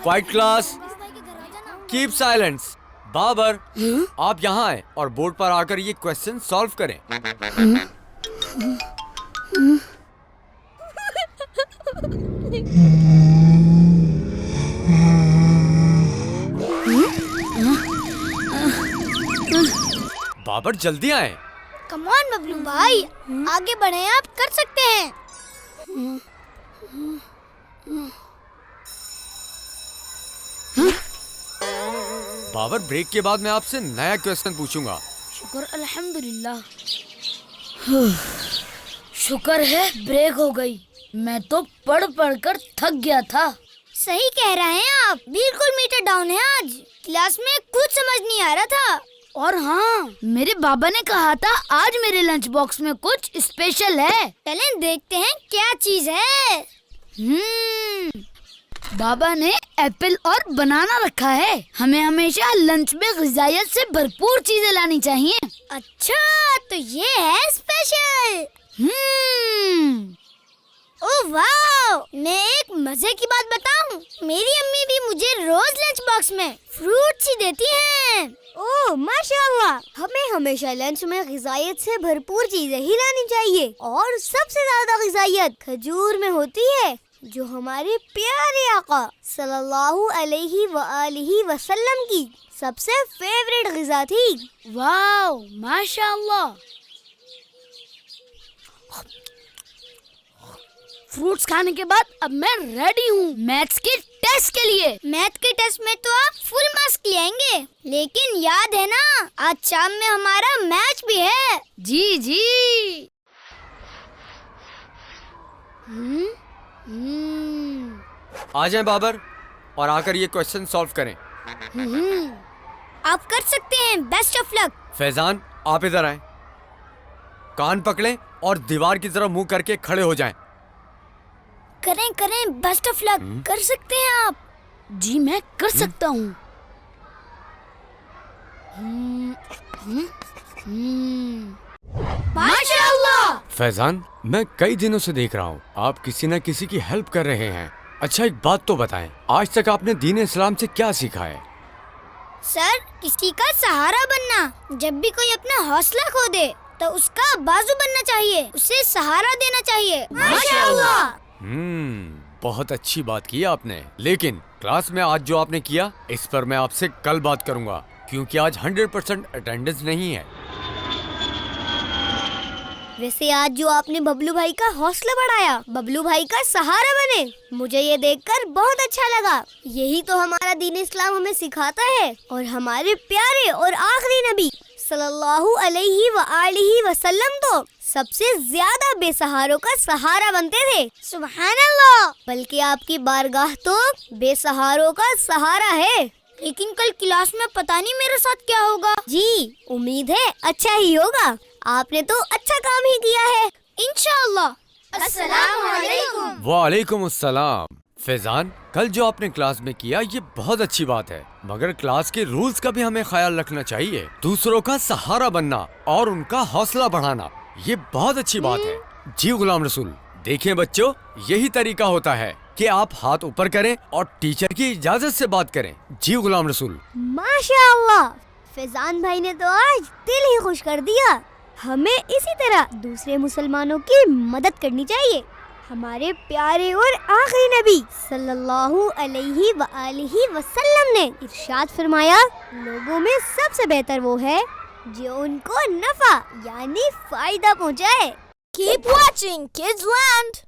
Quite class, keep silence. Babar, आप यहाँ आए और बोर्ड पर आकर ये क्वेश्चन सॉल्व करें। बाबर जल्दी आए। कम ऑन बबलू भाई, आगे बढ़े, आप कर सकते हैं। बाबर, ब्रेक के बाद मैं आपसे नया क्वेश्चन पूछूंगा। शुक्र अल्हम्दुलिल्लाह। शुक्र है ब्रेक हो गई, मैं तो पढ़ पढ़ कर थक गया था। सही कह रहे हैं आप, बिल्कुल मीटर डाउन है आज। क्लास में कुछ समझ नहीं आ रहा था। और हाँ, मेरे बाबा ने कहा था आज मेरे लंच बॉक्स में कुछ स्पेशल है। चलें देखते हैं क्या चीज है। बाबा ने एप्पल और बनाना रखा है। हमें हमेशा लंच में ग़िज़ायत से भरपूर चीजें लानी चाहिए। अच्छा, तो ये है स्पेशल। ओह वाह! मैं एक मजे की बात बताऊं, मेरी अम्मी भी मुझे रोज लंच बॉक्स में फ्रूट्स ही देती हैं। ओह माशाअल्लाह! हमें हमेशा लंच में ग़िज़ायत से भरपूर चीजें ही लानी चाहिए, और सबसे ज्यादा ग़िज़ायत खजूर में होती है, जो हमारे प्यारे आका सल्लल्लाहु अलैहि वआलिहि वसल्लम की सबसे फेवरेट ग़िज़ा थी। वाह माशाअल्लाह! फ्रूट्स खाने के बाद अब मैं रेडी हूँ मैथ्स के टेस्ट के लिए। मैथ के टेस्ट में तो आप फुल मार्क्स ले आएंगे, लेकिन याद है ना, आज शाम में हमारा मैच भी है। जी जी। आ जाएं बाबर और आकर ये क्वेश्चन सॉल्व करें। आप कर सकते हैं, बेस्ट ऑफ लक। फैजान, आप इधर आएं। कान पकड़ें और दीवार की तरफ मुंह करके खड़े हो जाएं। करें करें, बेस्ट ऑफ लक। कर सकते हैं आप। जी मैं कर सकता हूँ। माशाअल्लाह। फैजान, मैं कई दिनों से देख रहा हूँ आप किसी न किसी की हेल्प कर रहे हैं। अच्छा, एक बात तो बताएं, आज तक आपने दीन इस्लाम से क्या सीखा है? सर, किसी का सहारा बनना। जब भी कोई अपना हौसला खो दे तो उसका बाजू बनना चाहिए, उसे सहारा देना चाहिए। माशाअल्लाह। बहुत अच्छी बात की आपने। लेकिन क्लास में आज जो आपने किया, इस पर मैं आपसे कल बात करूंगा, क्योंकि आज 100% अटेंडेंस नहीं है। वैसे आज जो आपने बबलू भाई का हौसला बढ़ाया, बबलू भाई का सहारा बने, मुझे ये देखकर बहुत अच्छा लगा। यही तो हमारा दीन इस्लाम हमें सिखाता है, और हमारे प्यारे और आखिरी नबी सल्लल्लाहु अलैहि वआलिहि वसल्लम तो सबसे ज्यादा बेसहारों का सहारा बनते थे। सुभान अल्लाह। बल्कि आपकी बारगाह तो बेसहारों का सहारा है। लेकिन कल क्लास में पता नहीं मेरे साथ क्या होगा। जी, उम्मीद है अच्छा ही होगा। आपने तो अच्छा काम ही किया है, इंशाअल्लाह। अस्सलामु अलैकुम। वालेकुम अस्सलाम। फैजान, कल जो आपने क्लास में किया ये बहुत अच्छी बात है, मगर क्लास के रूल्स का भी हमें ख्याल रखना चाहिए। दूसरों का सहारा बनना और उनका हौसला बढ़ाना, ये बहुत अच्छी बात है। जी गुलाम रसूल, देखिए बच्चों, यही तरीका होता है कि आप हाथ ऊपर करें और टीचर की इजाजत से बात करें। जी गुलाम रसूल। माशाअल्लाह, फैजान भाई ने तो आज दिल ही खुश कर दिया। हमें इसी तरह दूसरे मुसलमानों की मदद करनी चाहिए। हमारे प्यारे और आखिरी नबी सल्लल्लाहु अलैहि वआलिहि वसल्लम ने इरशाद फरमाया, लोगों में सबसे बेहतर वो है जो उनको नफा यानी फायदा पहुंचाए। Keep watching Kids Land.